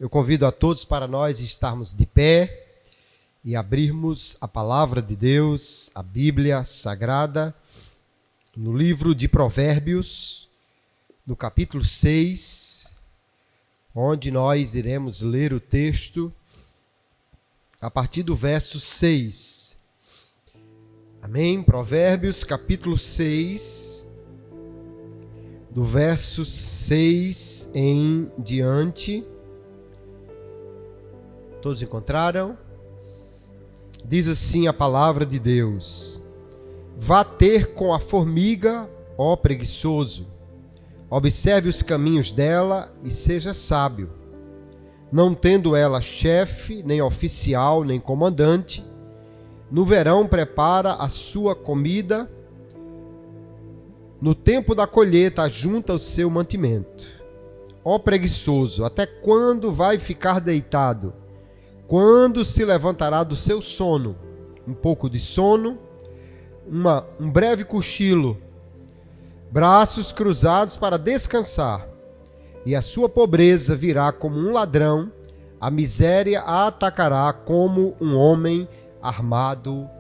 Eu convido a todos para nós estarmos de pé e abrirmos a palavra de Deus, a Bíblia Sagrada, no livro de Provérbios, no capítulo 6, onde nós iremos ler o texto a partir do verso 6. Amém? Provérbios, capítulo 6, do verso 6 em diante. Todos encontraram? Diz assim a palavra de Deus: Vá ter com a formiga, ó preguiçoso, observe os caminhos dela e seja sábio. Não tendo ela chefe, nem oficial, nem comandante, no verão prepara a sua comida, no tempo da colheita ajunta o seu mantimento. Ó preguiçoso, até quando vai ficar deitado? Quando se levantará do seu sono? Um pouco de sono, um breve cochilo, braços cruzados para descansar, e a sua pobreza virá como um ladrão, a miséria a atacará como um homem armado.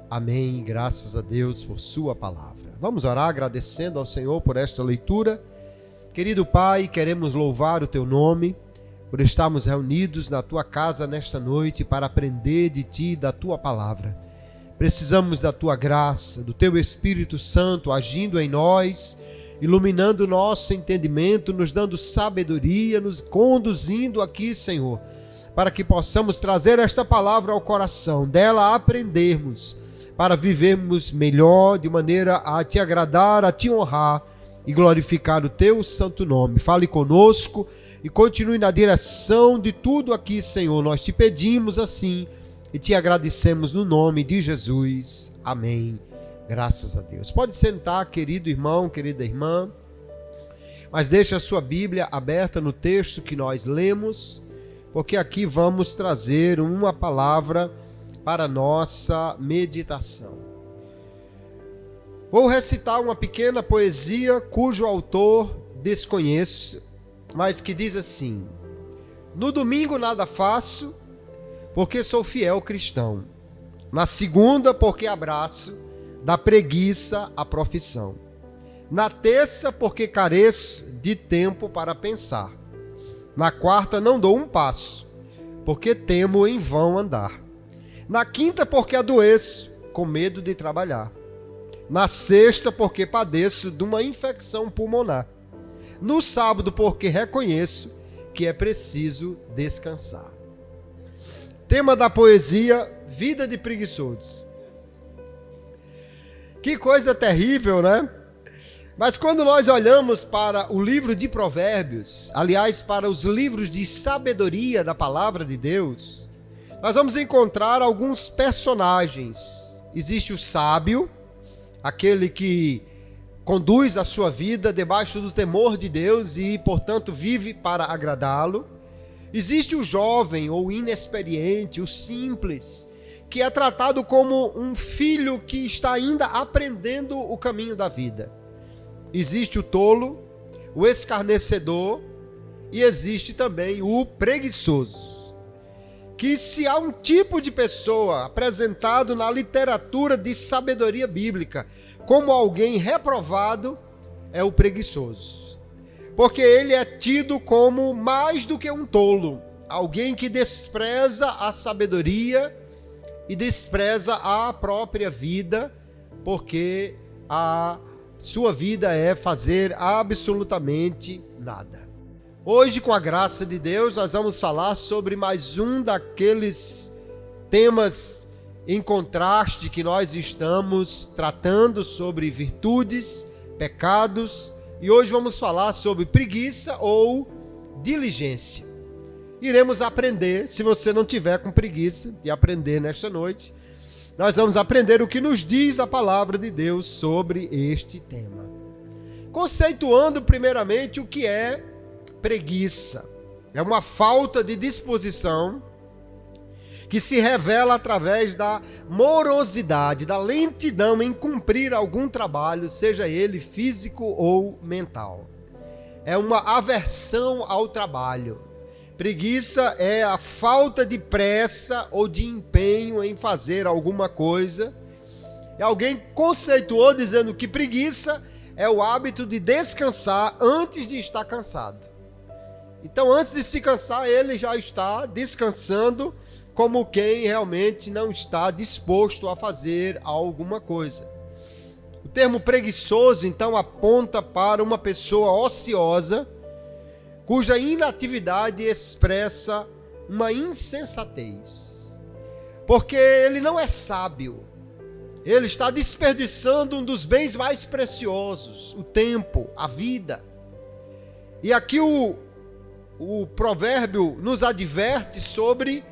Amém. Graças a Deus por sua palavra. Vamos orar agradecendo ao Senhor por esta leitura. Querido Pai, queremos louvar o teu nome por estarmos reunidos na tua casa nesta noite para aprender de ti e da tua palavra. Precisamos da tua graça, do teu Espírito Santo agindo em nós, iluminando o nosso entendimento, nos dando sabedoria, nos conduzindo aqui, Senhor, para que possamos trazer esta palavra ao coração, dela aprendermos, para vivermos melhor, de maneira a te agradar, a te honrar e glorificar o teu santo nome. Fale conosco e continue na direção de tudo aqui, Senhor. Nós te pedimos assim e te agradecemos no nome de Jesus. Amém. Graças a Deus. Pode sentar, querido irmão, querida irmã, mas deixe a sua Bíblia aberta no texto que nós lemos, porque aqui vamos trazer uma palavra para nossa meditação. Vou recitar uma pequena poesia cujo autor desconheço, mas que diz assim: No domingo nada faço, porque sou fiel cristão. Na segunda, porque abraço da preguiça a profissão. Na terça, porque careço de tempo para pensar. Na quarta, não dou um passo, porque temo em vão andar. Na quinta, porque adoeço, com medo de trabalhar. Na sexta, porque padeço de uma infecção pulmonar. No sábado, porque reconheço que é preciso descansar. Tema da poesia: vida de preguiçosos. Que coisa terrível, né? Mas quando nós olhamos para o livro de Provérbios, aliás, para os livros de sabedoria da palavra de Deus, nós vamos encontrar alguns personagens. Existe o sábio, aquele que conduz a sua vida debaixo do temor de Deus e, portanto, vive para agradá-lo. Existe o jovem ou inexperiente, o simples, que é tratado como um filho que está ainda aprendendo o caminho da vida. Existe o tolo, o escarnecedor e existe também o preguiçoso. Que se há um tipo de pessoa apresentado na literatura de sabedoria bíblica como alguém reprovado, é o preguiçoso. Porque ele é tido como mais do que um tolo, alguém que despreza a sabedoria e despreza a própria vida, porque a sua vida é fazer absolutamente nada. Hoje, com a graça de Deus, nós vamos falar sobre mais um daqueles temas em contraste que nós estamos tratando sobre virtudes, pecados, e hoje vamos falar sobre preguiça ou diligência. Iremos aprender, se você não tiver com preguiça de aprender nesta noite, nós vamos aprender o que nos diz a palavra de Deus sobre este tema. Conceituando primeiramente o que é preguiça. É uma falta de disposição que se revela através da morosidade, da lentidão em cumprir algum trabalho, seja ele físico ou mental. É uma aversão ao trabalho. Preguiça é a falta de pressa ou de empenho em fazer alguma coisa. E alguém conceituou dizendo que preguiça é o hábito de descansar antes de estar cansado. Então, antes de se cansar, ele já está descansando como quem realmente não está disposto a fazer alguma coisa. O termo preguiçoso, então, aponta para uma pessoa ociosa, cuja inatividade expressa uma insensatez. Porque ele não é sábio. Ele está desperdiçando um dos bens mais preciosos, o tempo, a vida. E aqui o provérbio nos adverte sobre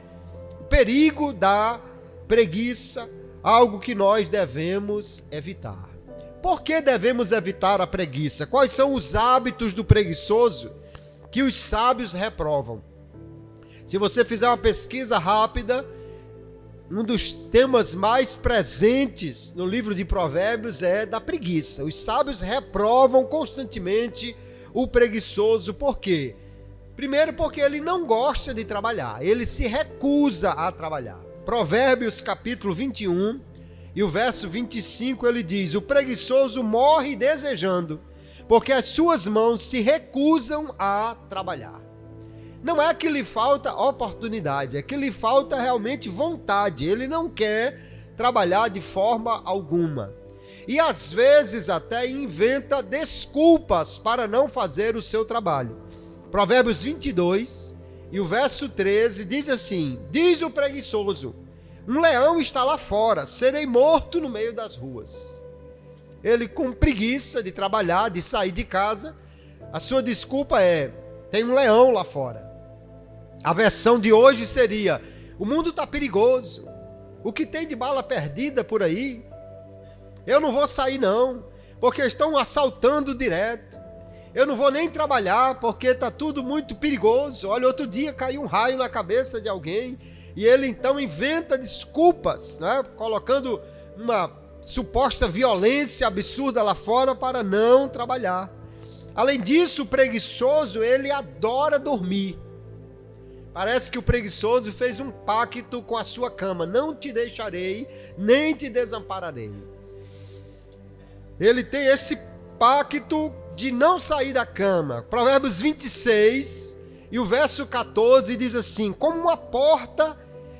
o perigo da preguiça, algo que nós devemos evitar. Por que devemos evitar a preguiça? Quais são os hábitos do preguiçoso que os sábios reprovam? Se você fizer uma pesquisa rápida, um dos temas mais presentes no livro de Provérbios é da preguiça. Os sábios reprovam constantemente o preguiçoso. Por quê? Primeiro, porque ele não gosta de trabalhar, ele se recusa a trabalhar. Provérbios capítulo 21 e o verso 25, ele diz: o preguiçoso morre desejando, porque as suas mãos se recusam a trabalhar. Não é que lhe falta oportunidade, é que lhe falta realmente vontade. Ele não quer trabalhar de forma alguma. E às vezes até inventa desculpas para não fazer o seu trabalho. Provérbios 22 e o verso 13 diz assim: diz o preguiçoso, um leão está lá fora, serei morto no meio das ruas. Ele, com preguiça de trabalhar, de sair de casa, a sua desculpa é: tem um leão lá fora. A versão de hoje seria: o mundo está perigoso, o que tem de bala perdida por aí? Eu não vou sair não, porque estão assaltando direto. Eu não vou nem trabalhar, porque está tudo muito perigoso. Olha, outro dia caiu um raio na cabeça de alguém, e ele então inventa desculpas, né? Colocando uma suposta violência absurda lá fora para não trabalhar. Além disso, o preguiçoso, ele adora dormir. Parece que o preguiçoso fez um pacto com a sua cama: não te deixarei, nem te desampararei. Ele tem esse pacto de não sair da cama. Provérbios 26 e o verso 14 diz assim: como uma porta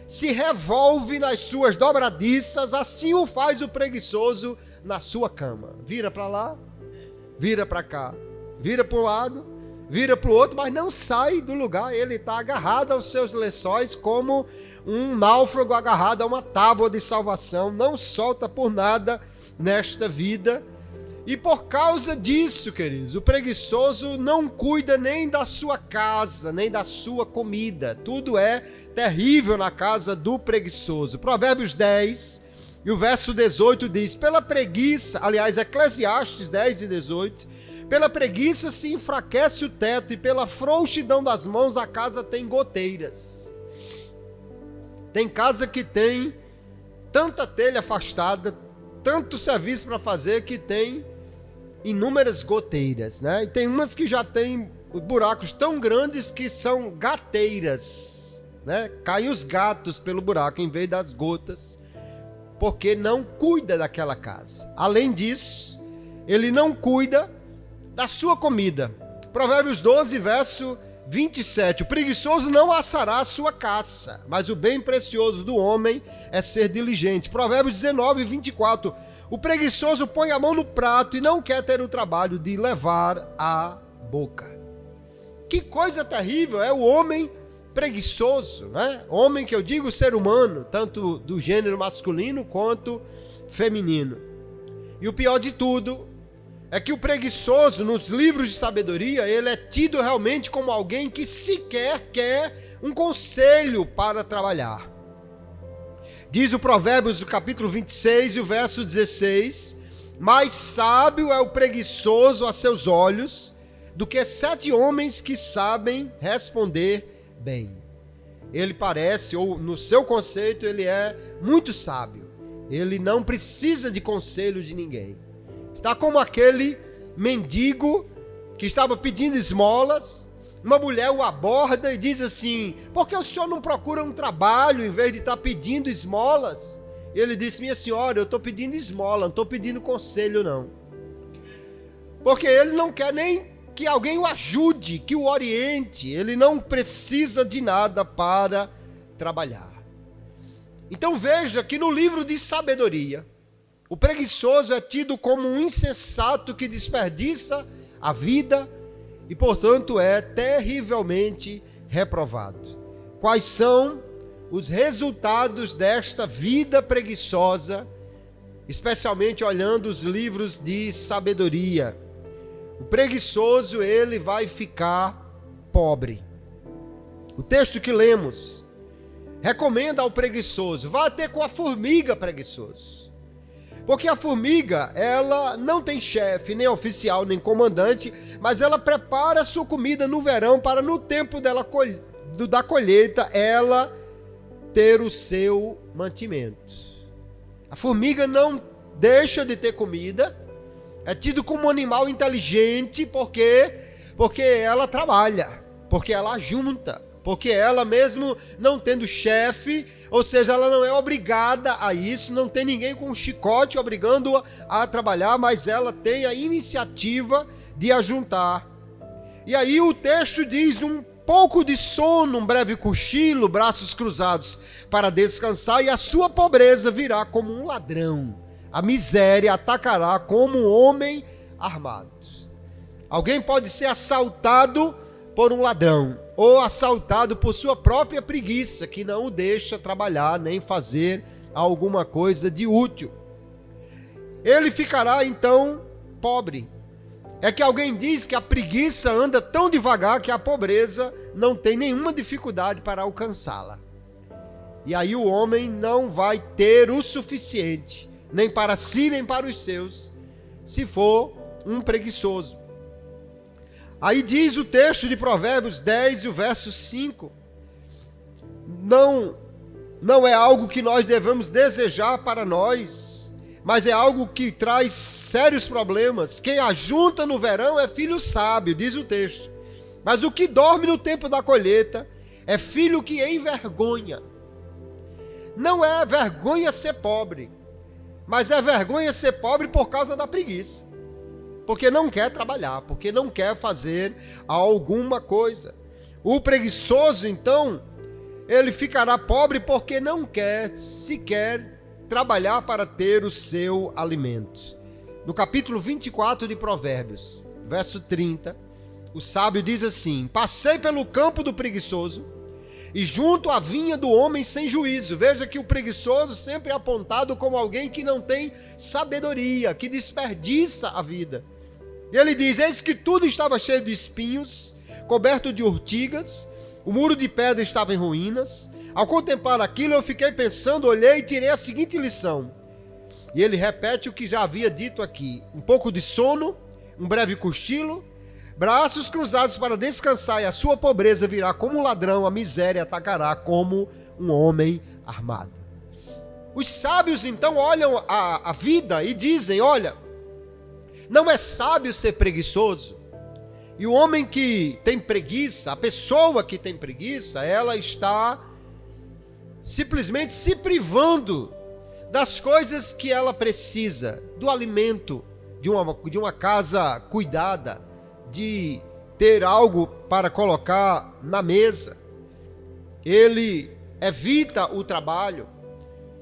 se revolve nas suas dobradiças, assim o faz o preguiçoso na sua cama. Vira para lá, vira para cá, vira para um lado, vira para o outro, mas não sai do lugar. Ele está agarrado aos seus lençóis como um náufrago agarrado a uma tábua de salvação. Não solta por nada nesta vida. E por causa disso, queridos, o preguiçoso não cuida nem da sua casa, nem da sua comida. Tudo é terrível na casa do preguiçoso. Provérbios 10 e o verso 18 diz: pela preguiça, aliás, Eclesiastes 10 e 18, pela preguiça se enfraquece o teto, e pela frouxidão das mãos a casa tem goteiras. Tem casa que tem tanta telha afastada, tanto serviço para fazer, que tem inúmeras goteiras, né? E tem umas que já tem buracos tão grandes que são gateiras, né? Caem os gatos pelo buraco em vez das gotas, porque não cuida daquela casa. Além disso, ele não cuida da sua comida. Provérbios 12, verso 27. O preguiçoso não assará a sua caça, mas o bem precioso do homem é ser diligente. Provérbios 19, 24. O preguiçoso põe a mão no prato e não quer ter o trabalho de levar à boca. Que coisa terrível é o homem preguiçoso, né? Homem, que eu digo ser humano, tanto do gênero masculino quanto feminino. E o pior de tudo é que o preguiçoso, nos livros de sabedoria, ele é tido realmente como alguém que sequer quer um conselho para trabalhar. Diz o Provérbios, do capítulo 26 e o verso 16: mais sábio é o preguiçoso a seus olhos do que 7 homens que sabem responder bem. Ele parece, ou no seu conceito, ele é muito sábio. Ele não precisa de conselho de ninguém. Está como aquele mendigo que estava pedindo esmolas Uma mulher o aborda e diz assim: por que o senhor não procura um trabalho em vez de estar pedindo esmolas? E ele disse: minha senhora, eu estou pedindo esmola, não estou pedindo conselho não. Porque ele não quer nem que alguém o ajude, que o oriente. Ele não precisa de nada para trabalhar. Então veja que no livro de sabedoria, o preguiçoso é tido como um insensato que desperdiça a vida e, portanto, é terrivelmente reprovado. Quais são os resultados desta vida preguiçosa, especialmente olhando os livros de sabedoria? O preguiçoso, ele vai ficar pobre. O texto que lemos recomenda ao preguiçoso: vá ter com a formiga, preguiçoso. Porque a formiga, ela não tem chefe, nem oficial, nem comandante, mas ela prepara a sua comida no verão para no tempo da colheita ela ter o seu mantimento. A formiga não deixa de ter comida, é tido como um animal inteligente porque ela trabalha, porque ela junta, porque ela mesmo não tendo chefe, ou seja, ela não é obrigada a isso, não tem ninguém com um chicote obrigando-a a trabalhar, mas ela tem a iniciativa de ajuntar. E aí o texto diz: um pouco de sono, um breve cochilo, braços cruzados para descansar, e a sua pobreza virá como um ladrão, a miséria atacará como um homem armado. Alguém pode ser assaltado por um ladrão, ou assaltado por sua própria preguiça, que não o deixa trabalhar nem fazer alguma coisa de útil. Ele ficará então pobre. É que alguém diz que a preguiça anda tão devagar que a pobreza não tem nenhuma dificuldade para alcançá-la. E aí o homem não vai ter o suficiente, nem para si, nem para os seus, se for um preguiçoso. Aí diz o texto de Provérbios 10 e o verso 5, não é algo que nós devemos desejar para nós, mas é algo que traz sérios problemas. Quem ajunta no verão é filho sábio, diz o texto, mas o que dorme no tempo da colheita é filho que envergonha. Não é vergonha ser pobre, mas é vergonha ser pobre por causa da preguiça. Porque não quer trabalhar, porque não quer fazer alguma coisa. O preguiçoso, então, ele ficará pobre porque não quer sequer trabalhar para ter o seu alimento. No capítulo 24 de Provérbios, verso 30, o sábio diz assim: passei pelo campo do preguiçoso e junto à vinha do homem sem juízo. Veja que o preguiçoso sempre é apontado como alguém que não tem sabedoria, que desperdiça a vida. E ele diz: eis que tudo estava cheio de espinhos, coberto de urtigas, o muro de pedra estava em ruínas. Ao contemplar aquilo, eu fiquei pensando, olhei e tirei a seguinte lição. E ele repete o que já havia dito aqui: um pouco de sono, um breve cochilo, braços cruzados para descansar, e a sua pobreza virá como um ladrão, a miséria atacará como um homem armado. Os sábios então olham a vida e dizem: olha, não é sábio ser preguiçoso. E o homem que tem preguiça, a pessoa que tem preguiça, ela está simplesmente se privando das coisas que ela precisa, do alimento, de uma casa cuidada, de ter algo para colocar na mesa. Ele evita o trabalho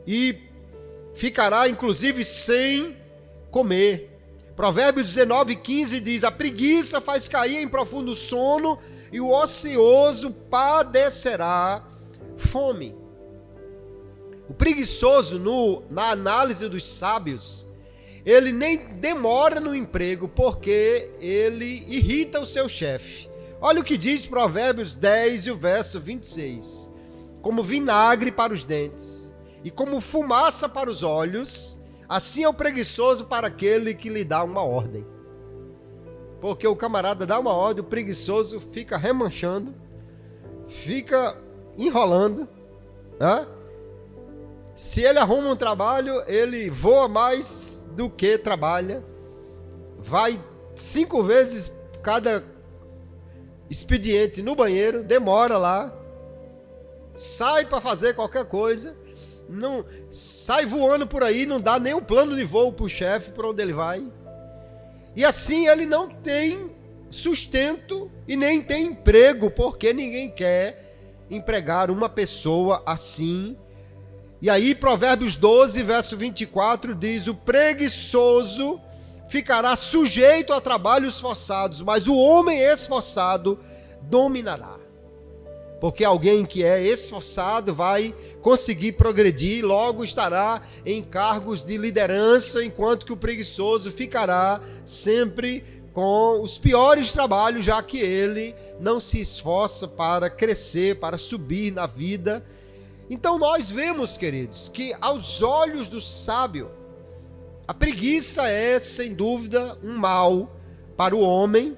e ficará inclusive sem comer. Provérbios 19:15 diz: a preguiça faz cair em profundo sono e o ocioso padecerá fome. O preguiçoso, na análise dos sábios, ele nem demora no emprego porque ele irrita o seu chefe. Olha o que diz Provérbios 10 e o verso 26. Como vinagre para os dentes e como fumaça para os olhos, assim é o preguiçoso para aquele que lhe dá uma ordem. Porque o camarada dá uma ordem, o preguiçoso fica remanchando, fica enrolando. Se ele arruma um trabalho, ele voa mais do que trabalha. Vai 5 vezes cada expediente no banheiro, demora lá, sai para fazer qualquer coisa, não sai voando por aí, não dá nem um plano de voo para o chefe para onde ele vai. E assim ele não tem sustento e nem tem emprego, porque ninguém quer empregar uma pessoa assim. E aí Provérbios 12, verso 24 diz: o preguiçoso ficará sujeito a trabalhos forçados, mas o homem esforçado dominará. Porque alguém que é esforçado vai conseguir progredir, logo estará em cargos de liderança, enquanto que o preguiçoso ficará sempre com os piores trabalhos, já que ele não se esforça para crescer, para subir na vida. Então nós vemos, queridos, que aos olhos do sábio, a preguiça é, sem dúvida, um mal para o homem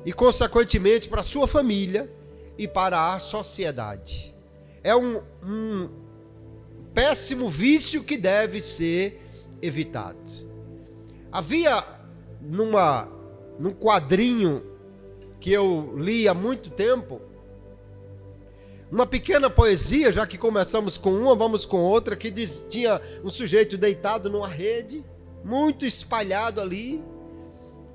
e, consequentemente, para a sua família e para a sociedade. É um péssimo vício que deve ser evitado. Havia num quadrinho que eu li há muito tempo, uma pequena poesia, já que começamos com uma, vamos com outra, que tinha um sujeito deitado numa rede, muito espalhado ali,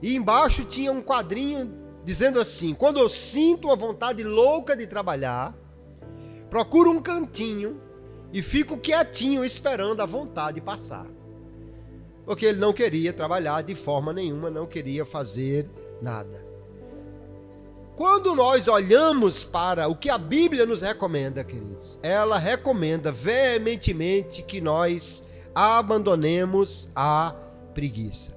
e embaixo tinha um quadrinho dizendo assim: quando eu sinto uma vontade louca de trabalhar, procuro um cantinho e fico quietinho esperando a vontade passar. Porque ele não queria trabalhar de forma nenhuma, não queria fazer nada. Quando nós olhamos para o que a Bíblia nos recomenda, queridos, ela recomenda veementemente que nós abandonemos a preguiça.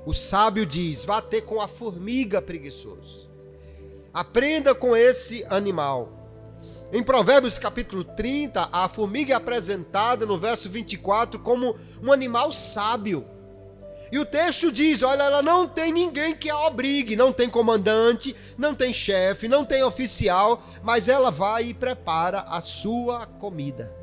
O sábio diz: vá ter com a formiga, preguiçoso. Aprenda com esse animal. Em Provérbios capítulo 30, a formiga é apresentada no verso 24 como um animal sábio. E o texto diz: olha, ela não tem ninguém que a obrigue, não tem comandante, não tem chefe, não tem oficial, mas ela vai e prepara a sua comida.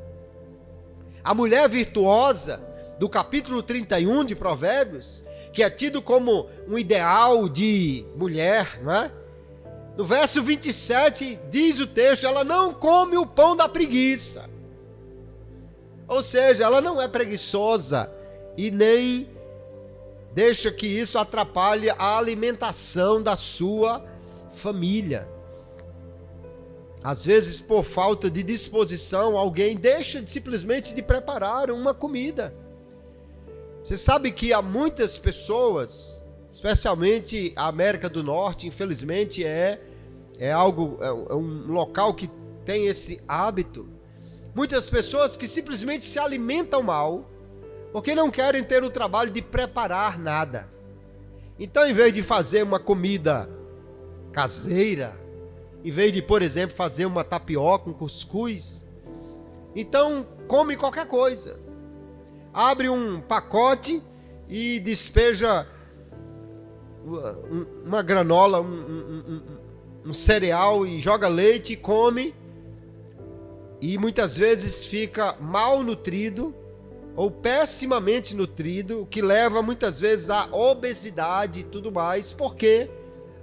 A mulher virtuosa do capítulo 31 de Provérbios, que é tido como um ideal de mulher, não é? No verso 27 diz o texto: ela não come o pão da preguiça. Ou seja, ela não é preguiçosa e nem deixa que isso atrapalhe a alimentação da sua família. Às vezes, por falta de disposição, alguém deixa simplesmente de preparar uma comida. Você sabe que há muitas pessoas, especialmente a América do Norte, infelizmente é um local que tem esse hábito. Muitas pessoas que simplesmente se alimentam mal, porque não querem ter o trabalho de preparar nada. Então, em vez de fazer uma comida caseira, em vez de, por exemplo, fazer uma tapioca, um cuscuz, então come qualquer coisa. Abre um pacote e despeja uma granola, um cereal e joga leite e come. E muitas vezes fica mal nutrido ou pessimamente nutrido, o que leva muitas vezes à obesidade e tudo mais. Por quê?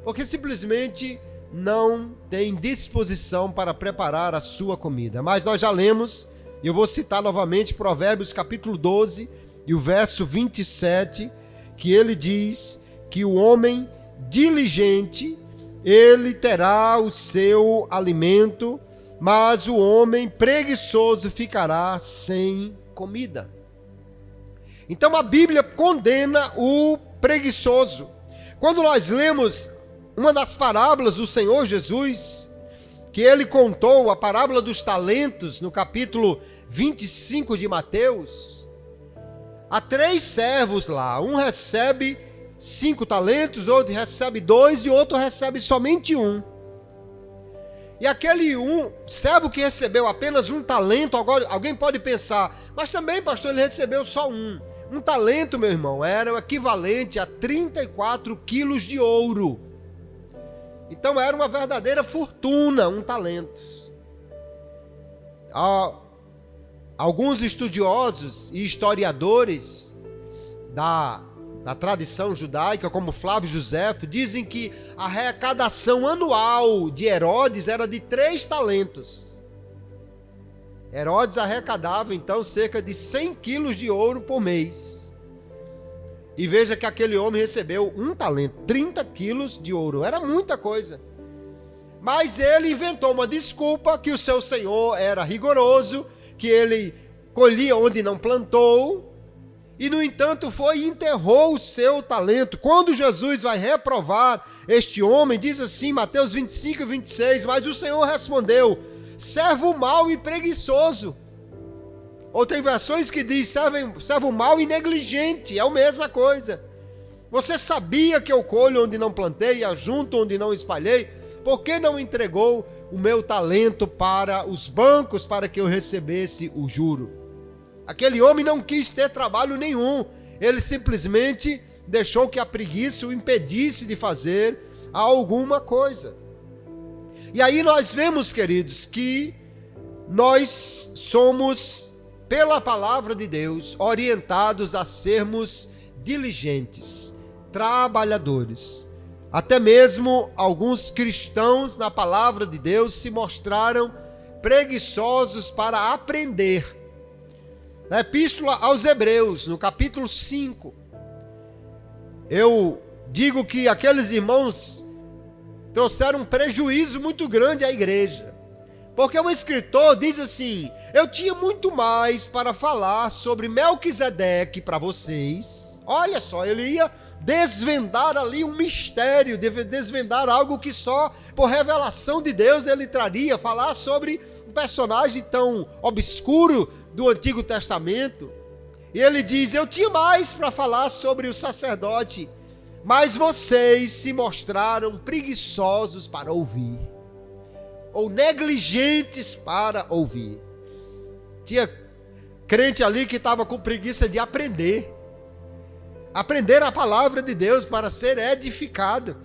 Porque simplesmente não tem disposição para preparar a sua comida. Mas nós já lemos, e eu vou citar novamente Provérbios capítulo 12 e o verso 27, que ele diz que o homem diligente, ele terá o seu alimento, mas o homem preguiçoso ficará sem comida. Então a Bíblia condena o preguiçoso. Quando nós lemos uma das parábolas do Senhor Jesus, que ele contou, a parábola dos talentos, no capítulo 25 de Mateus, há 3 servos lá, um recebe 5 talentos, outro recebe 2 e outro recebe somente 1. E aquele servo que recebeu apenas 1 talento, agora alguém pode pensar, mas também, pastor, ele recebeu só 1. Um talento, meu irmão, era o equivalente a 34 quilos de ouro. Então era uma verdadeira fortuna, 1 talento. Alguns estudiosos e historiadores da da tradição judaica, como Flávio Josefo, dizem que a arrecadação anual de Herodes era de 3 talentos. Herodes arrecadava então cerca de 100 quilos de ouro por mês. E veja que aquele homem recebeu 1 talento, 30 quilos de ouro, era muita coisa. Mas ele inventou uma desculpa que o seu senhor era rigoroso, que ele colhia onde não plantou, e no entanto foi e enterrou o seu talento. Quando Jesus vai reprovar este homem, diz assim, Mateus 25 e 26, mas o Senhor respondeu, servo mau e preguiçoso. Ou tem versões que diz servo mau e negligente, é a mesma coisa. Você sabia que eu colho onde não plantei e ajunto onde não espalhei? Por que não entregou o meu talento para os bancos para que eu recebesse o juro? Aquele homem não quis ter trabalho nenhum, ele simplesmente deixou que a preguiça o impedisse de fazer alguma coisa. E aí nós vemos, queridos, que nós somos, pela palavra de Deus, orientados a sermos diligentes, trabalhadores. Até mesmo alguns cristãos na palavra de Deus se mostraram preguiçosos para aprender. Na Epístola aos Hebreus, no capítulo 5, eu digo que aqueles irmãos trouxeram um prejuízo muito grande à igreja. Porque o escritor diz assim, eu tinha muito mais para falar sobre Melquisedeque para vocês. Olha só, ele ia desvendar ali um mistério, desvendar algo que só por revelação de Deus ele traria, falar sobre um personagem tão obscuro do Antigo Testamento. E ele diz, eu tinha mais para falar sobre o sacerdote, mas vocês se mostraram preguiçosos para ouvir, ou negligentes para ouvir. Tinha crente ali que estava com preguiça de aprender a palavra de Deus para ser edificado.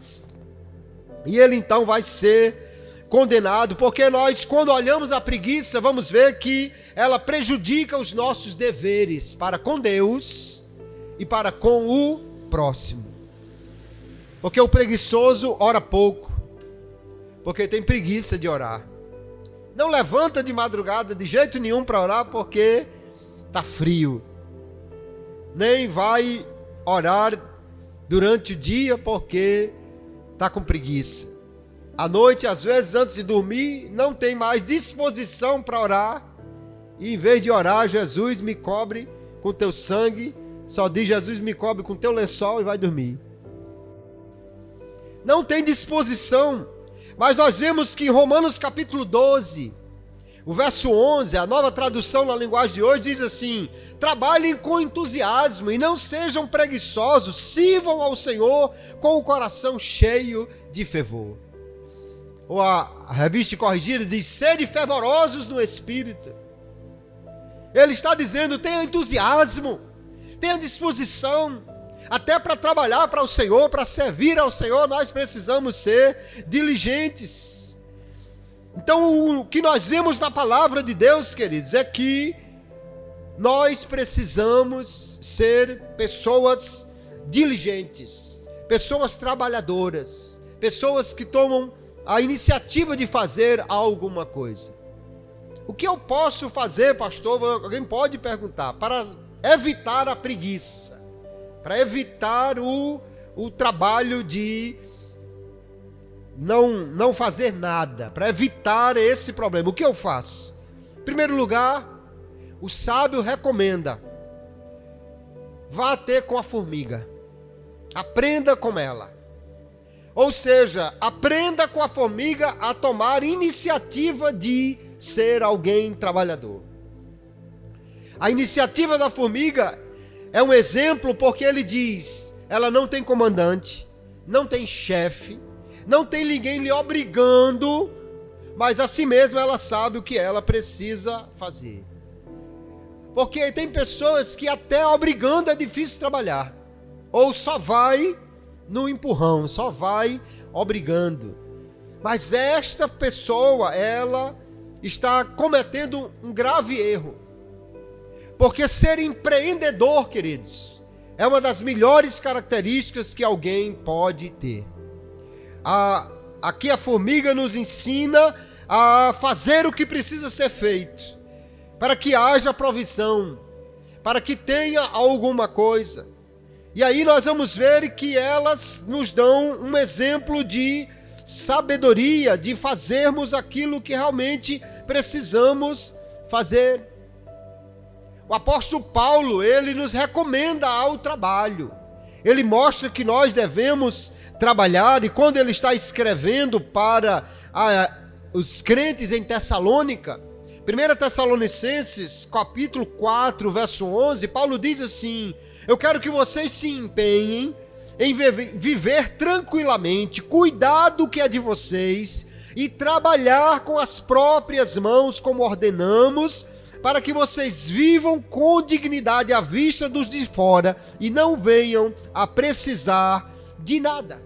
E ele então vai ser condenado, porque nós, quando olhamos a preguiça, vamos ver que ela prejudica os nossos deveres para com Deus e para com o próximo. Porque o preguiçoso ora pouco, porque tem preguiça de orar. Não levanta de madrugada de jeito nenhum para orar porque está frio. Nem vai orar durante o dia porque está com preguiça. À noite, às vezes, antes de dormir, não tem mais disposição para orar. E em vez de orar, Jesus me cobre com teu sangue, só diz Jesus me cobre com teu lençol e vai dormir. Não tem disposição. Mas nós vemos que em Romanos capítulo 12, o verso 11, a nova tradução na linguagem de hoje diz assim, trabalhem com entusiasmo e não sejam preguiçosos, sirvam ao Senhor com o coração cheio de fervor. Ou a revista corrigida diz, sede fervorosos no Espírito. Ele está dizendo, tenha entusiasmo, tenha disposição, até para trabalhar para o Senhor, para servir ao Senhor, nós precisamos ser diligentes. Então, o que nós vemos na palavra de Deus, queridos, é que nós precisamos ser pessoas diligentes, pessoas trabalhadoras, pessoas que tomam a iniciativa de fazer alguma coisa. O que eu posso fazer, pastor? Alguém pode perguntar, para evitar a preguiça, para evitar o trabalho de não fazer nada, para evitar esse problema. O que eu faço? Em primeiro lugar, o sábio recomenda, vá ter com a formiga, aprenda com ela. Ou seja, aprenda com a formiga a tomar iniciativa de ser alguém trabalhador. A iniciativa da formiga é um exemplo porque ele diz, ela não tem comandante, não tem chefe, não tem ninguém lhe obrigando, mas a si mesma ela sabe o que ela precisa fazer. Porque tem pessoas que até obrigando é difícil trabalhar, ou só vai no empurrão, só vai obrigando. Mas esta pessoa, ela está cometendo um grave erro. Porque ser empreendedor, queridos, É uma das melhores características que alguém pode ter. Aqui a formiga nos ensina a fazer o que precisa ser feito, para que haja provisão, para que tenha alguma coisa. E aí nós vamos ver que elas nos dão um exemplo de sabedoria, de fazermos aquilo que realmente precisamos fazer. O apóstolo Paulo, ele nos recomenda ao trabalho. Ele mostra que nós devemos trabalhar, e quando ele está escrevendo para os crentes em Tessalônica, 1 Tessalonicenses, capítulo 4, verso 11, Paulo diz assim: eu quero que vocês se empenhem em viver tranquilamente, cuidar do que é de vocês e trabalhar com as próprias mãos, como ordenamos, para que vocês vivam com dignidade à vista dos de fora e não venham a precisar de nada.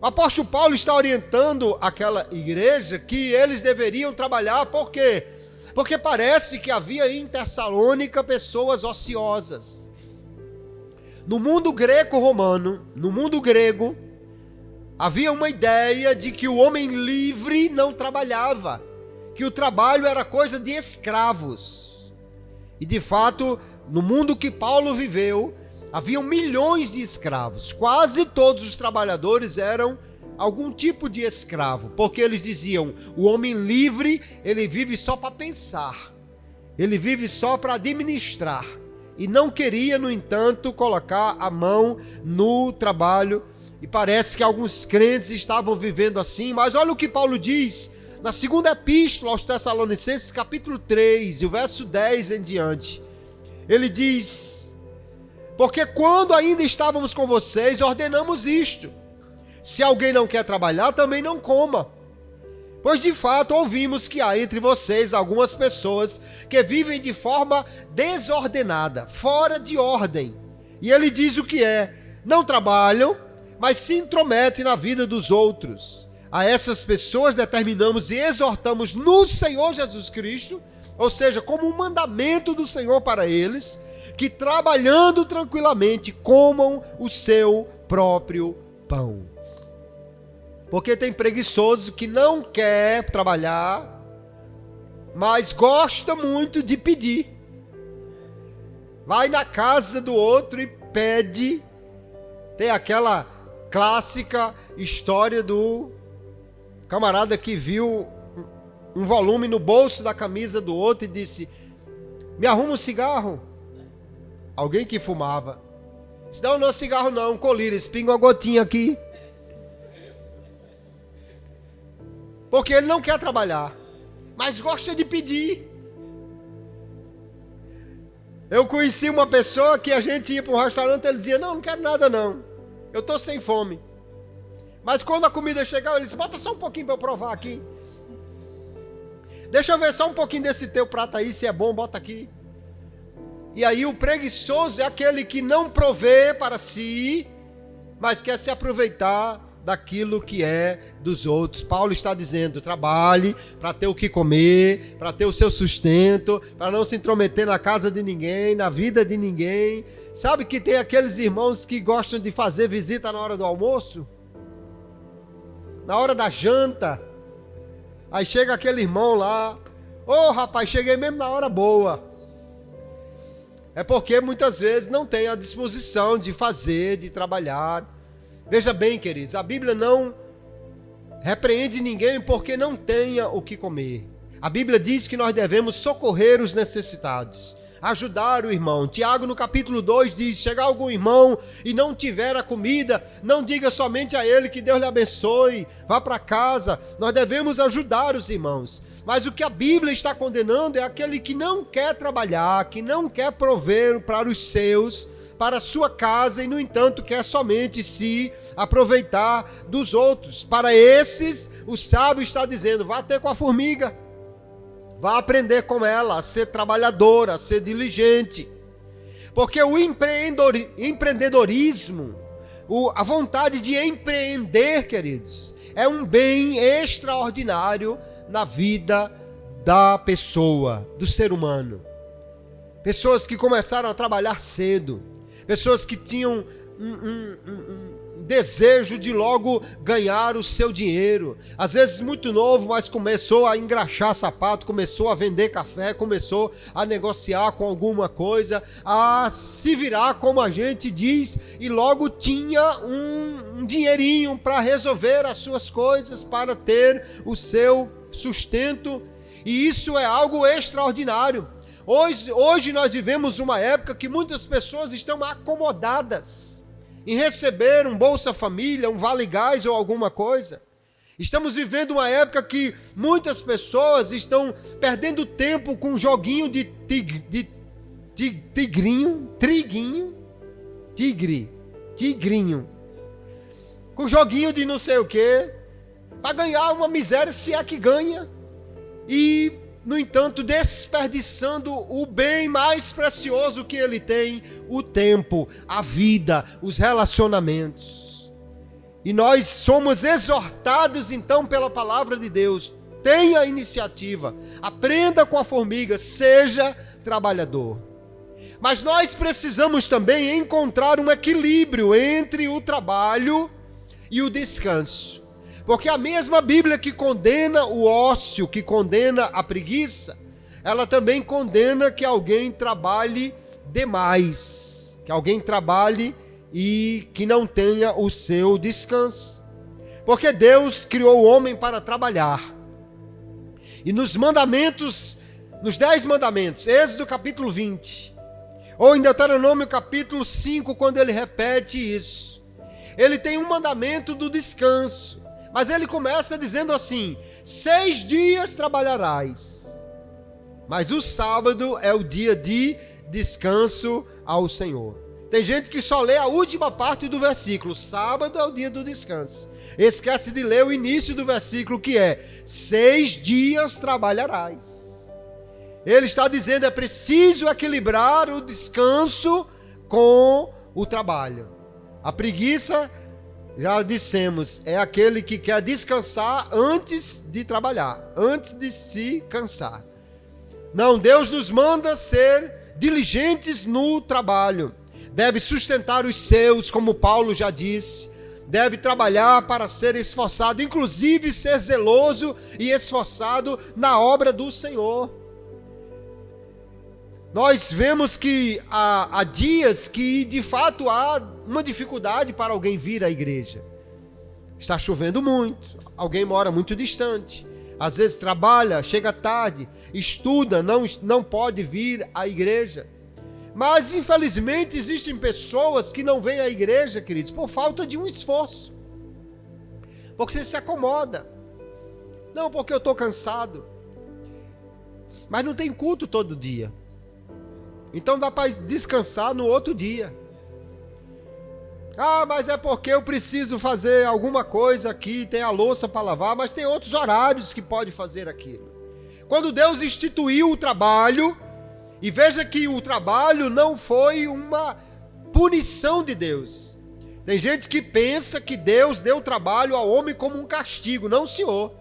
O apóstolo Paulo está orientando aquela igreja que eles deveriam trabalhar. Por quê? Porque parece que havia em Tessalônica pessoas ociosas. No mundo greco-romano, no mundo grego, havia uma ideia de que o homem livre não trabalhava, que o trabalho era coisa de escravos. E de fato, no mundo que Paulo viveu, haviam milhões de escravos. Quase todos os trabalhadores eram algum tipo de escravo, porque eles diziam: o homem livre, ele vive só para pensar, ele vive só para administrar, e não queria, no entanto, colocar a mão no trabalho. E parece que alguns crentes estavam vivendo assim. Mas olha o que Paulo diz na segunda epístola aos Tessalonicenses, capítulo 3, e o verso 10 em diante. Ele diz: porque quando ainda estávamos com vocês, ordenamos isto: se alguém não quer trabalhar, também não coma. Pois de fato ouvimos que há entre vocês algumas pessoas que vivem de forma desordenada, fora de ordem. E ele diz o que é: não trabalham, mas se intrometem na vida dos outros. A essas pessoas determinamos e exortamos no Senhor Jesus Cristo, ou seja, como um mandamento do Senhor para eles, que trabalhando tranquilamente comam o seu próprio pão. Porque tem preguiçoso que não quer trabalhar, mas gosta muito de pedir. Vai na casa do outro e pede. Tem aquela clássica história do camarada que viu um volume no bolso da camisa do outro e disse: me arruma um cigarro. Alguém que fumava disse: não, não é cigarro não, colírio, espinga uma gotinha aqui. Porque ele não quer trabalhar, mas gosta de pedir. Eu conheci uma pessoa que a gente ia para um restaurante, ele dizia: não quero nada não, eu estou sem fome. Mas quando a comida chegava, ele disse: bota só um pouquinho para eu provar aqui. Deixa eu ver só um pouquinho desse teu prato aí, se é bom, bota aqui. E aí o preguiçoso é aquele que não provê para si, mas quer se aproveitar daquilo que é dos outros. Paulo está dizendo: trabalhe para ter o que comer, para ter o seu sustento, para não se intrometer na casa de ninguém, na vida de ninguém. Sabe que tem aqueles irmãos que gostam de fazer visita na hora do almoço? Na hora da janta. Aí chega aquele irmão lá: ô rapaz, cheguei mesmo na hora boa. É porque muitas vezes não tem a disposição de fazer, de trabalhar. Veja bem, queridos, a Bíblia não repreende ninguém porque não tenha o que comer. A Bíblia diz que nós devemos socorrer os necessitados, ajudar o irmão. Tiago, no capítulo 2, diz: chegar algum irmão e não tiver a comida, não diga somente a ele que Deus lhe abençoe, vá para casa. Nós devemos ajudar os irmãos. Mas o que a Bíblia está condenando é aquele que não quer trabalhar, que não quer prover para os seus, para a sua casa, e no entanto quer somente se aproveitar dos outros. Para esses, o sábio está dizendo: vá ter com a formiga, vá aprender com ela a ser trabalhadora, a ser diligente. Porque o empreendedorismo, a vontade de empreender, queridos, é um bem extraordinário na vida da pessoa, do ser humano. Pessoas que começaram a trabalhar cedo, pessoas que tinham um desejo de logo ganhar o seu dinheiro, às vezes muito novo, mas começou a engraxar sapato, começou a vender café, começou a negociar com alguma coisa, a se virar, como a gente diz, e logo tinha um dinheirinho para resolver as suas coisas, para ter o seu sustento, e isso é algo extraordinário. Hoje nós vivemos uma época que muitas pessoas estão acomodadas em receber um Bolsa Família, um Vale Gás ou alguma coisa. Estamos vivendo uma época que muitas pessoas estão perdendo tempo com um joguinho de tigrinho, com joguinho de não sei o que, para ganhar uma miséria, se é que ganha, e, no entanto, desperdiçando o bem mais precioso que ele tem, o tempo, a vida, os relacionamentos. E nós somos exortados, então, pela palavra de Deus: tenha a iniciativa, aprenda com a formiga, seja trabalhador. Mas nós precisamos também encontrar um equilíbrio entre o trabalho e o descanso. Porque a mesma Bíblia que condena o ócio, que condena a preguiça, ela também condena que alguém trabalhe demais, que alguém trabalhe e que não tenha o seu descanso. Porque Deus criou o homem para trabalhar. E nos mandamentos, nos 10 mandamentos, Êxodo capítulo 20, ou em Deuteronômio capítulo 5, quando ele repete isso, ele tem um mandamento do descanso. Mas ele começa dizendo assim: 6 dias trabalharás, mas o sábado é o dia de descanso ao Senhor. Tem gente que só lê a última parte do versículo: sábado é o dia do descanso. Esquece de ler o início do versículo, que é: 6 dias trabalharás. Ele está dizendo, é preciso equilibrar o descanso com o trabalho. A preguiça, já dissemos, é aquele que quer descansar antes de trabalhar, antes de se cansar. Não, Deus nos manda ser diligentes no trabalho. Deve sustentar os seus, como Paulo já disse. Deve trabalhar para ser esforçado, inclusive ser zeloso e esforçado na obra do Senhor. Nós vemos que há dias que de fato há uma dificuldade para alguém vir à igreja. Está chovendo muito, alguém mora muito distante, às vezes trabalha, chega tarde, estuda, não pode vir à igreja. Mas infelizmente existem pessoas que não vêm à igreja, queridos, por falta de um esforço. Porque você se acomoda. Não, porque eu estou cansado. Mas não tem culto todo dia. Então dá para descansar no outro dia. Ah, mas é porque eu preciso fazer alguma coisa aqui, tem a louça para lavar, mas tem outros horários que pode fazer aquilo. Quando Deus instituiu o trabalho, e veja que o trabalho não foi uma punição de Deus. Tem gente que pensa que Deus deu trabalho ao homem como um castigo. Não, senhor.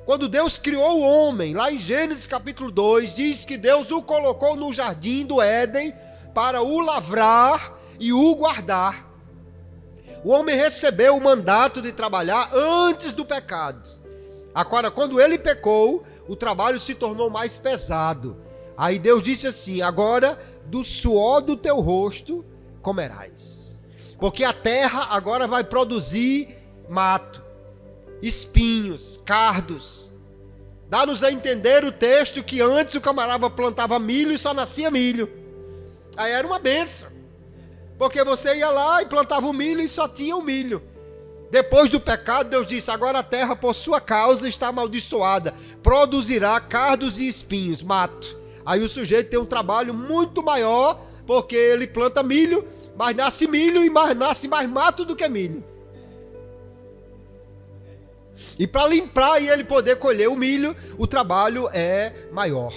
Quando Deus criou o homem, lá em Gênesis capítulo 2, diz que Deus o colocou no jardim do Éden para o lavrar e o guardar. O homem recebeu o mandato de trabalhar antes do pecado. Agora, quando ele pecou, o trabalho se tornou mais pesado. Aí Deus disse assim: agora do suor do teu rosto comerás. Porque a terra agora vai produzir mato, espinhos, cardos. Dá-nos a entender o texto que antes o camarada plantava milho e só nascia milho. Aí era uma benção. Porque você ia lá e plantava o milho e só tinha o milho. Depois do pecado, Deus disse: agora a terra por sua causa está amaldiçoada. Produzirá cardos e espinhos, mato. Aí o sujeito tem um trabalho muito maior, porque ele planta milho, mas nasce milho e nasce mais mato do que milho. E para limpar e ele poder colher o milho, o trabalho é maior.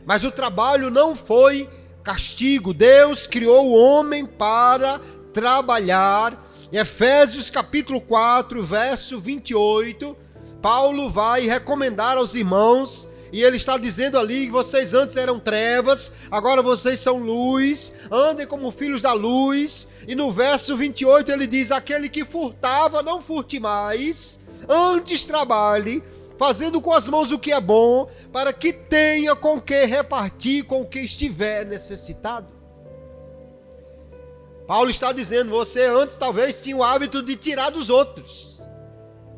Mas o trabalho não foi castigo. Deus criou o homem para trabalhar. Em Efésios capítulo 4, verso 28, Paulo vai recomendar aos irmãos E ele está dizendo ali que vocês antes eram trevas, agora vocês são luz, andem como filhos da luz. E no verso 28 ele diz: aquele que furtava, não furte mais, antes trabalhe, fazendo com as mãos o que é bom, para que tenha com que repartir com o que estiver necessitado. Paulo está dizendo: você antes talvez tinha o hábito de tirar dos outros,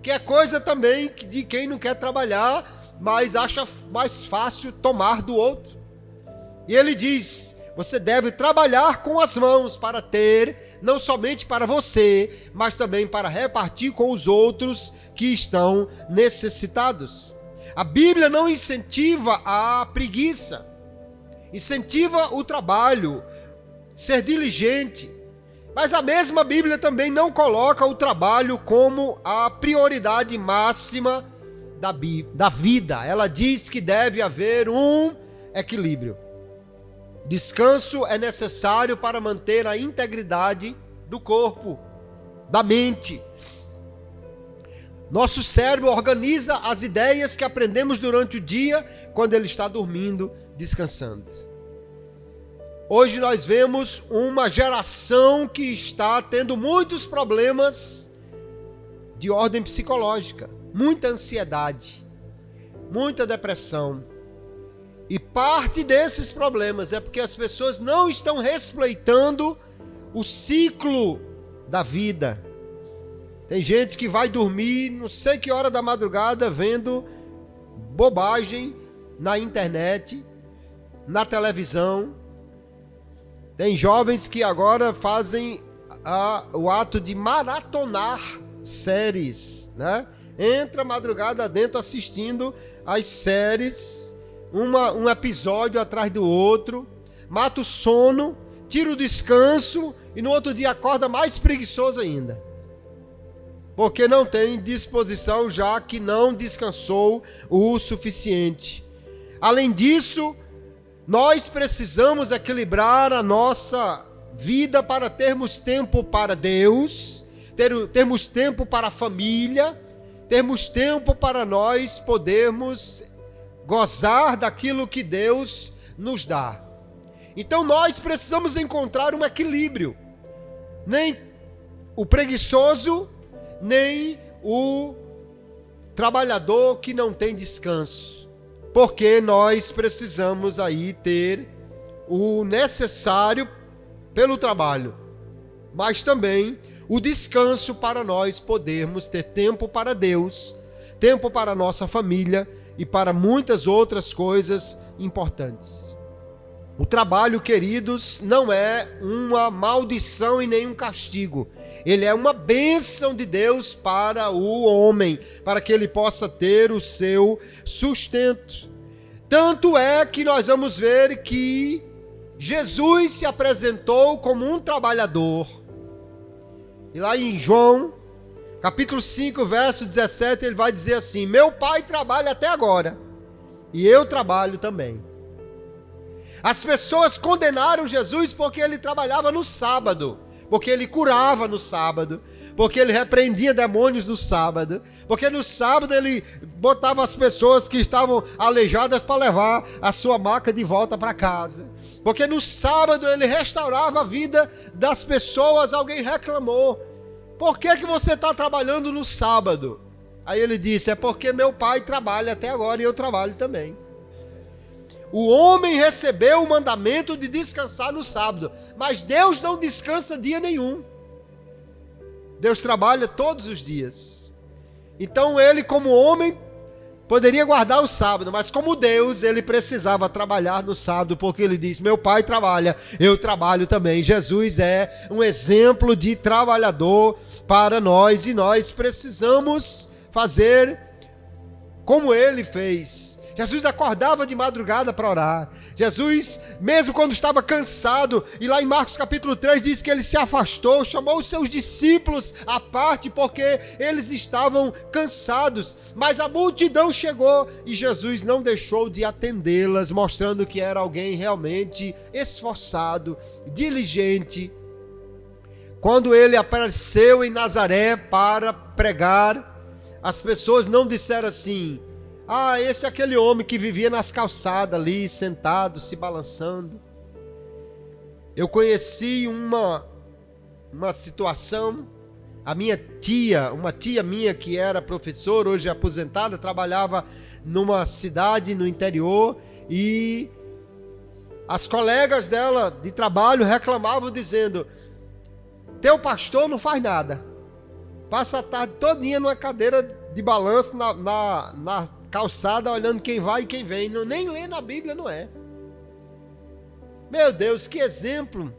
que é coisa também de quem não quer trabalhar, mas acha mais fácil tomar do outro. E ele diz: você deve trabalhar com as mãos para ter, não somente para você, mas também para repartir com os outros que estão necessitados. A Bíblia não incentiva a preguiça, incentiva o trabalho, ser diligente. Mas a mesma Bíblia também não coloca o trabalho como a prioridade máxima da vida. Ela diz que deve haver um equilíbrio. Descanso é necessário para manter a integridade do corpo, da mente. Nosso cérebro organiza as ideias que aprendemos durante o dia quando ele está dormindo, descansando. Hoje nós vemos uma geração que está tendo muitos problemas de ordem psicológica, muita ansiedade, muita depressão. E parte desses problemas é porque as pessoas não estão respeitando o ciclo da vida. Tem gente que vai dormir não sei que hora da madrugada vendo bobagem na internet, na televisão. Tem jovens que agora fazem o ato de maratonar séries, né? Entra madrugada dentro assistindo as séries, um episódio atrás do outro, mata o sono, tira o descanso e no outro dia acorda mais preguiçoso ainda. Porque não tem disposição, já que não descansou o suficiente. Além disso, nós precisamos equilibrar a nossa vida para termos tempo para Deus, termos tempo para a família, termos tempo para nós podermos gozar daquilo que Deus nos dá. Então nós precisamos encontrar um equilíbrio. Nem o preguiçoso, nem o trabalhador que não tem descanso. Porque nós precisamos aí ter o necessário pelo trabalho, mas também o descanso para nós podermos ter tempo para Deus, tempo para a nossa família e para muitas outras coisas importantes. O trabalho, queridos, não é uma maldição e nem um castigo. Ele é uma bênção de Deus para o homem, para que ele possa ter o seu sustento. Tanto é que nós vamos ver que Jesus se apresentou como um trabalhador. E lá em João, capítulo 5, verso 17, ele vai dizer assim: meu pai trabalha até agora, e eu trabalho também. As pessoas condenaram Jesus porque ele trabalhava no sábado, porque ele curava no sábado, porque ele repreendia demônios no sábado, porque no sábado ele botava as pessoas que estavam aleijadas para levar a sua maca de volta para casa, porque no sábado ele restaurava a vida das pessoas. Alguém reclamou: por que você está trabalhando no sábado? Aí ele disse: é porque meu pai trabalha até agora e eu trabalho também. O homem recebeu o mandamento de descansar no sábado, mas Deus não descansa dia nenhum. Deus trabalha todos os dias. Então ele, como homem, poderia guardar o sábado, mas como Deus, ele precisava trabalhar no sábado, porque ele diz: meu pai trabalha, eu trabalho também. Jesus é um exemplo de trabalhador para nós, e nós precisamos fazer como ele fez. Jesus acordava de madrugada para orar. Jesus, mesmo quando estava cansado, e lá em Marcos capítulo 3 diz que ele se afastou, chamou os seus discípulos à parte porque eles estavam cansados. Mas a multidão chegou e Jesus não deixou de atendê-las, mostrando que era alguém realmente esforçado, diligente. Quando ele apareceu em Nazaré para pregar, as pessoas não disseram assim: esse é aquele homem que vivia nas calçadas ali, sentado, se balançando. Eu conheci uma situação, uma tia minha que era professora, hoje aposentada, trabalhava numa cidade no interior, e as colegas dela de trabalho reclamavam dizendo: teu pastor não faz nada, passa a tarde todinha numa cadeira de balanço na calçada, olhando quem vai e quem vem, nem lê na Bíblia, não é? Meu Deus, que exemplo!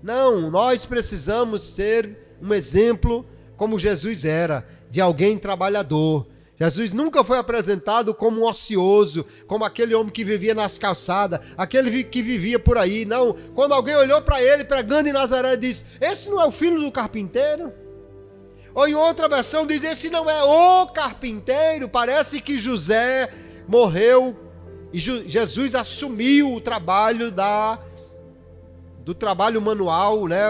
Não, nós precisamos ser um exemplo como Jesus era, de alguém trabalhador. Jesus nunca foi apresentado como um ocioso, como aquele homem que vivia nas calçadas, aquele que vivia por aí. Não, quando alguém olhou para ele pregando em Nazaré, disse: esse não é o filho do carpinteiro? Ou em outra versão diz: esse não é o carpinteiro? Parece que José morreu e Jesus assumiu o trabalho do trabalho manual, né?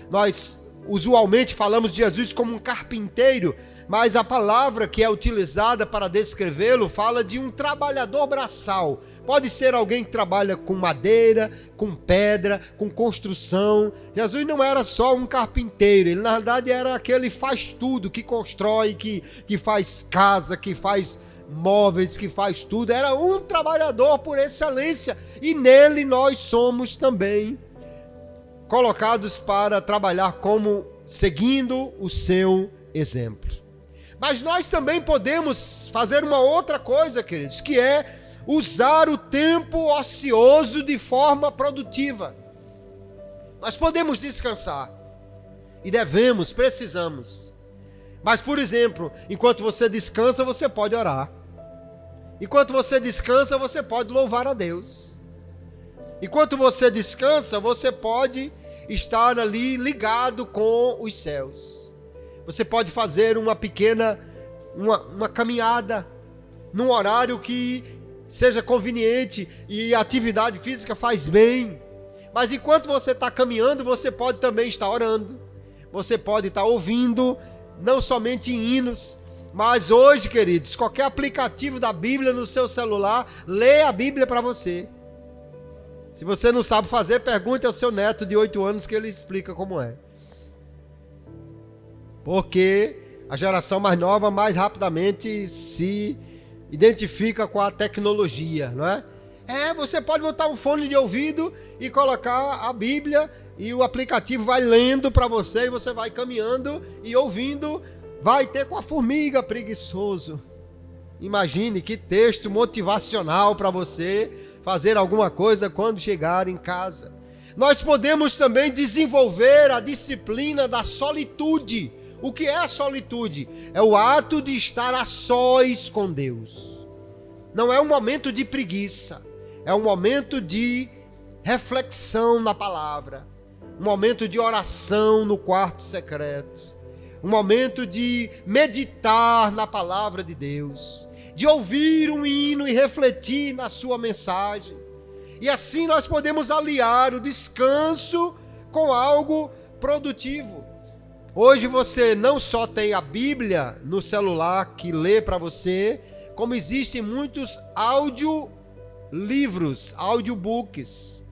Nós usualmente falamos de Jesus como um carpinteiro, mas a palavra que é utilizada para descrevê-lo fala de um trabalhador braçal. Pode ser alguém que trabalha com madeira, com pedra, com construção. Jesus não era só um carpinteiro, ele na verdade era aquele que faz tudo, que constrói, que faz casa, que faz móveis, que faz tudo. Era um trabalhador por excelência, e nele nós somos também colocados para trabalhar como seguindo o seu exemplo. Mas nós também podemos fazer uma outra coisa, queridos, que é usar o tempo ocioso de forma produtiva. Nós podemos descansar e precisamos. Mas, por exemplo, enquanto você descansa, você pode orar. Enquanto você descansa, você pode louvar a Deus. Enquanto você descansa, você pode estar ali ligado com os céus. Você pode fazer uma pequena caminhada num horário que seja conveniente, e a atividade física faz bem. Mas enquanto você está caminhando, você pode também estar orando. Você pode estar ouvindo, não somente hinos, mas hoje, queridos, qualquer aplicativo da Bíblia no seu celular, lê a Bíblia para você. Se você não sabe fazer, pergunte ao seu neto de 8 anos que ele explica como é. Porque a geração mais nova mais rapidamente se identifica com a tecnologia, não é? Você pode botar um fone de ouvido e colocar a Bíblia, e o aplicativo vai lendo para você, e você vai caminhando e ouvindo. Vai ter com a formiga, preguiçoso. Imagine que texto motivacional para você fazer alguma coisa quando chegar em casa. Nós podemos também desenvolver a disciplina da solitude. O que é a solitude? É o ato de estar a sós com Deus. Não é um momento de preguiça, é um momento de reflexão na palavra, um momento de oração no quarto secreto, um momento de meditar na palavra de Deus, de ouvir um hino e refletir na sua mensagem. E assim nós podemos aliar o descanso com algo produtivo. Hoje você não só tem a Bíblia no celular que lê para você, como existem muitos audiolivros, audiobooks,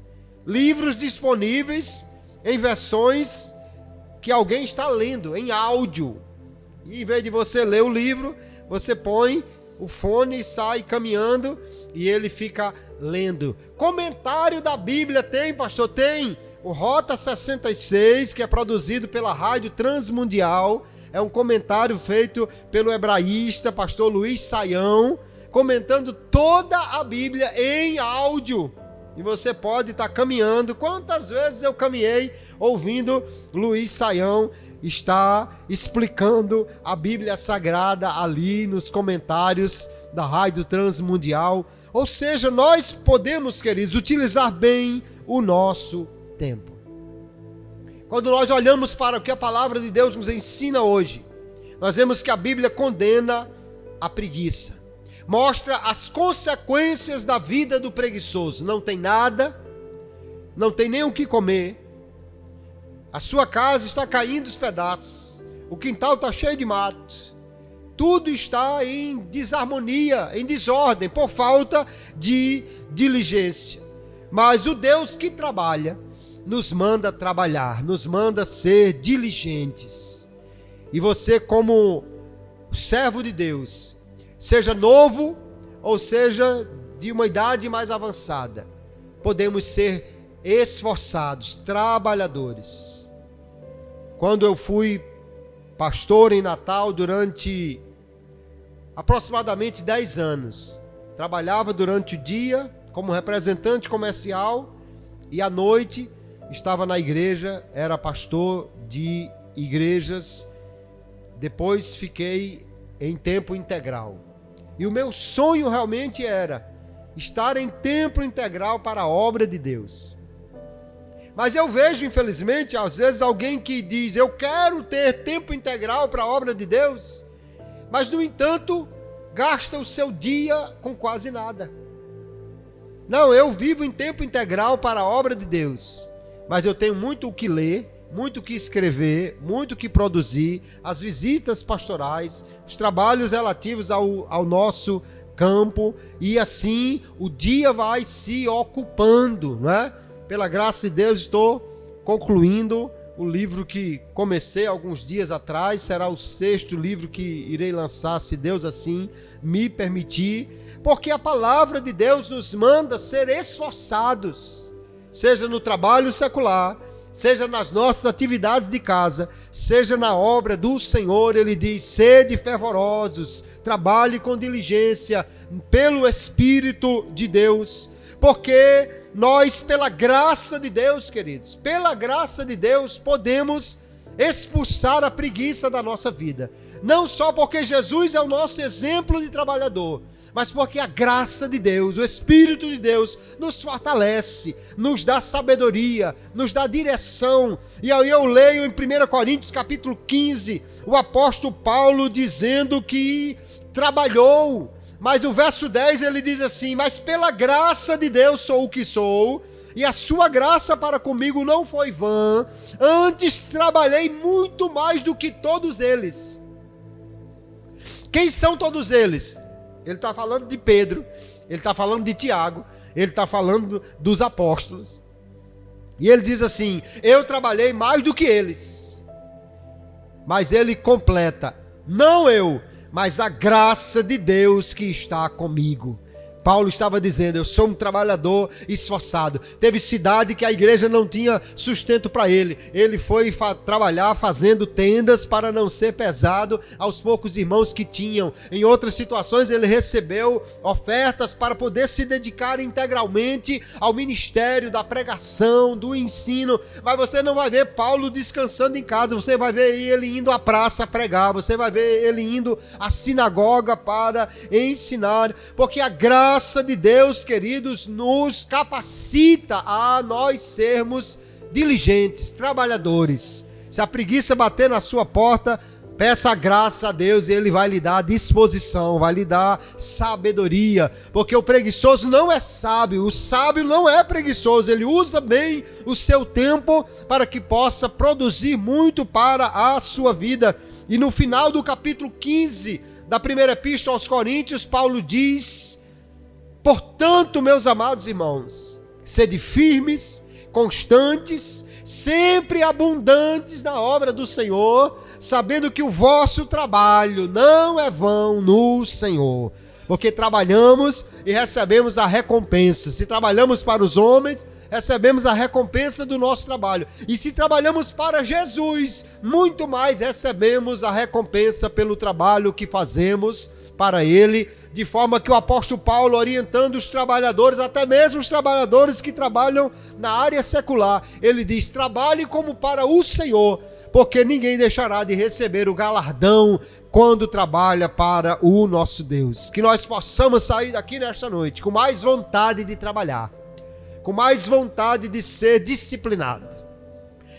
livros disponíveis em versões que alguém está lendo em áudio. E em vez de você ler o livro, você põe o fone e sai caminhando e ele fica lendo. Comentário da Bíblia tem, pastor? Tem. O Rota 66, que é produzido pela Rádio Transmundial, é um comentário feito pelo hebraísta pastor Luiz Saião, comentando toda a Bíblia em áudio. E você pode estar caminhando. Quantas vezes eu caminhei ouvindo Luiz Saião está explicando a Bíblia Sagrada ali nos comentários da Rádio Transmundial. Ou seja, nós podemos, queridos, utilizar bem o nosso tempo. Quando nós olhamos para o que a palavra de Deus nos ensina hoje, nós vemos que a Bíblia condena a preguiça. Mostra as consequências da vida do preguiçoso. Não tem nada, não tem nem o que comer. A sua casa está caindo aos pedaços. O quintal está cheio de mato. tudo está em desarmonia, em desordem, por falta de diligência. Mas o Deus que trabalha, nos manda trabalhar, nos manda ser diligentes. E você, como servo de Deus, seja novo ou seja de uma idade mais avançada, podemos ser esforçados, trabalhadores. Quando eu fui pastor em Natal durante aproximadamente 10 anos, trabalhava durante o dia como representante comercial e à noite estava na igreja, era pastor de igrejas. Depois fiquei em tempo integral. E o meu sonho realmente era estar em tempo integral para a obra de Deus. Mas eu vejo, infelizmente, às vezes alguém que diz: eu quero ter tempo integral para a obra de Deus, mas, no entanto, gasta o seu dia com quase nada. Não, eu vivo em tempo integral para a obra de Deus, mas eu tenho muito o que ler, muito o que escrever, muito o que produzir, as visitas pastorais, os trabalhos relativos ao nosso campo, e assim o dia vai se ocupando, não é? Pela graça de Deus, estou concluindo o livro que comecei alguns dias atrás. Será o 6º livro que irei lançar, se Deus assim me permitir. Porque a palavra de Deus nos manda ser esforçados, seja no trabalho secular, seja nas nossas atividades de casa, seja na obra do Senhor. Ele diz: sede fervorosos, trabalhe com diligência, pelo Espírito de Deus. Porque nós, pela graça de Deus, queridos, pela graça de Deus, podemos expulsar a preguiça da nossa vida. Não só porque Jesus é o nosso exemplo de trabalhador, mas porque a graça de Deus, o Espírito de Deus, nos fortalece, nos dá sabedoria, nos dá direção. E aí eu leio em 1 Coríntios capítulo 15, o apóstolo Paulo dizendo que trabalhou. Mas o verso 10 ele diz assim: mas pela graça de Deus sou o que sou, e a sua graça para comigo não foi vã, antes trabalhei muito mais do que todos eles. Quem são todos eles? Ele está falando de Pedro, ele está falando de Tiago, ele está falando dos apóstolos. E ele diz assim: eu trabalhei mais do que eles. Mas ele completa: não eu, mas a graça de Deus que está comigo. Paulo estava dizendo: eu sou um trabalhador esforçado. Teve cidade que a igreja não tinha sustento para ele. Ele foi trabalhar fazendo tendas para não ser pesado aos poucos irmãos que tinham. Em outras situações ele recebeu ofertas para poder se dedicar integralmente ao ministério da pregação, do ensino. Mas você não vai ver Paulo descansando em casa. Você vai ver ele indo à praça pregar. Você vai ver ele indo à sinagoga para ensinar. Porque a graça de Deus, queridos, nos capacita a nós sermos diligentes, trabalhadores. Se a preguiça bater na sua porta, peça a graça a Deus e Ele vai lhe dar disposição, vai lhe dar sabedoria. Porque o preguiçoso não é sábio, o sábio não é preguiçoso. Ele usa bem o seu tempo para que possa produzir muito para a sua vida. E no final do capítulo 15 da primeira epístola aos Coríntios, Paulo diz: portanto, meus amados irmãos, sede firmes, constantes, sempre abundantes na obra do Senhor, sabendo que o vosso trabalho não é vão no Senhor. Porque trabalhamos e recebemos a recompensa. Se trabalhamos para os homens, recebemos a recompensa do nosso trabalho. E se trabalhamos para Jesus, muito mais recebemos a recompensa pelo trabalho que fazemos para Ele. De forma que o apóstolo Paulo, orientando os trabalhadores, até mesmo os trabalhadores que trabalham na área secular, ele diz: trabalhe como para o Senhor, porque ninguém deixará de receber o galardão quando trabalha para o nosso Deus. Que nós possamos sair daqui nesta noite com mais vontade de trabalhar, com mais vontade de ser disciplinado.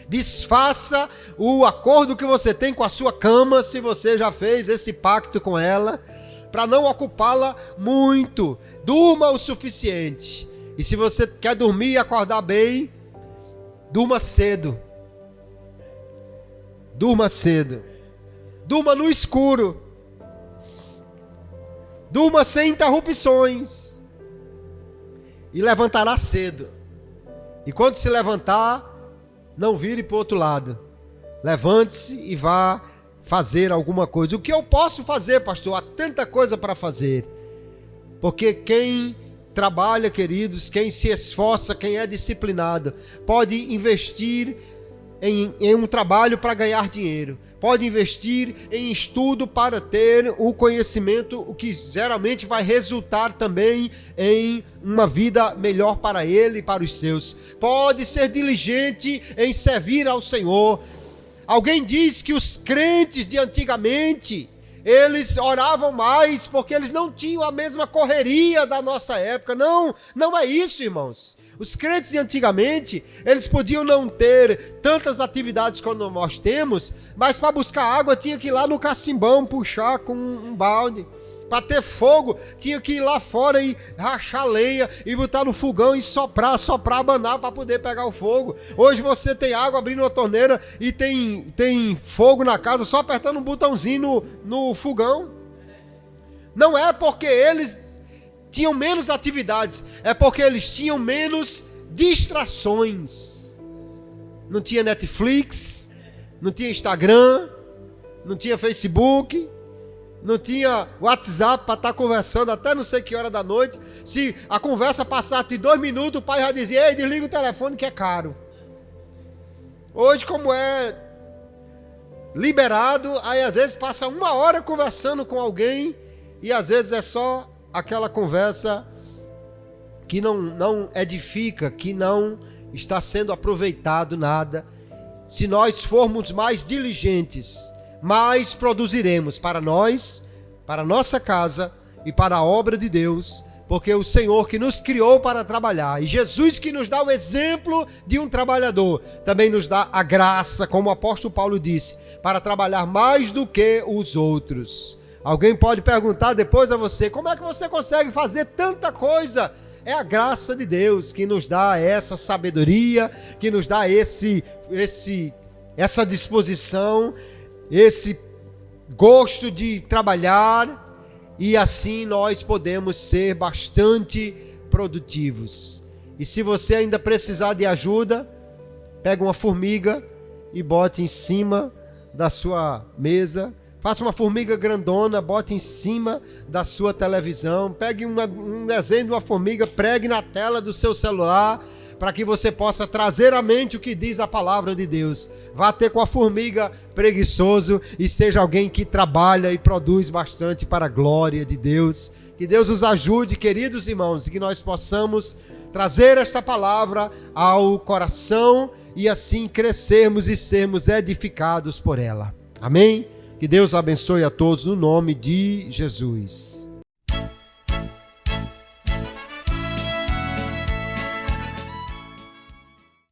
Desfaça o acordo que você tem com a sua cama, se você já fez esse pacto com ela, para não ocupá-la muito. Durma o suficiente. E se você quer dormir e acordar bem, durma cedo. Durma cedo. Durma no escuro. Durma sem interrupções. E levantará cedo. E quando se levantar, não vire para o outro lado. Levante-se e vá fazer alguma coisa. O que eu posso fazer, pastor? Há tanta coisa para fazer. Porque quem trabalha, queridos, quem se esforça, quem é disciplinado, pode investir em um trabalho para ganhar dinheiro. Pode investir em estudo para ter o conhecimento, o que geralmente vai resultar também em uma vida melhor para ele e para os seus. Pode ser diligente em servir ao Senhor. Alguém diz que os crentes de antigamente, eles oravam mais porque eles não tinham a mesma correria da nossa época. Não, não é isso, irmãos. Os crentes de antigamente, eles podiam não ter tantas atividades como nós temos, mas para buscar água tinha que ir lá no cacimbão, puxar com um balde. Para ter fogo, tinha que ir lá fora e rachar lenha e botar no fogão e soprar, abanar para poder pegar o fogo. Hoje você tem água abrindo uma torneira e tem fogo na casa só apertando um botãozinho no fogão. Não é porque eles tinham menos atividades, é porque eles tinham menos distrações. Não tinha Netflix, não tinha Instagram, não tinha Facebook, não tinha WhatsApp para estar conversando até não sei que hora da noite. Se a conversa passasse de 2 minutos, o pai já dizia: ei, desliga o telefone que é caro. Hoje, como é liberado, aí às vezes passa 1 hora conversando com alguém e às vezes é só aquela conversa que não edifica, que não está sendo aproveitado nada. Se nós formos mais diligentes, mais produziremos para nós, para a nossa casa e para a obra de Deus, porque o Senhor que nos criou para trabalhar, e Jesus que nos dá o exemplo de um trabalhador, também nos dá a graça, como o apóstolo Paulo disse, para trabalhar mais do que os outros. Alguém pode perguntar depois a você: como é que você consegue fazer tanta coisa? É a graça de Deus que nos dá essa sabedoria, que nos dá essa disposição, esse gosto de trabalhar, e assim nós podemos ser bastante produtivos. E se você ainda precisar de ajuda, pega uma formiga e bote em cima da sua mesa. Faça uma formiga grandona, bote em cima da sua televisão. Pegue um desenho de uma formiga, pregue na tela do seu celular, para que você possa trazer à mente o que diz a palavra de Deus. Vá ter com a formiga preguiçoso e seja alguém que trabalha e produz bastante para a glória de Deus. Que Deus nos ajude, queridos irmãos, e que nós possamos trazer esta palavra ao coração e assim crescermos e sermos edificados por ela. Amém? Que Deus abençoe a todos no nome de Jesus.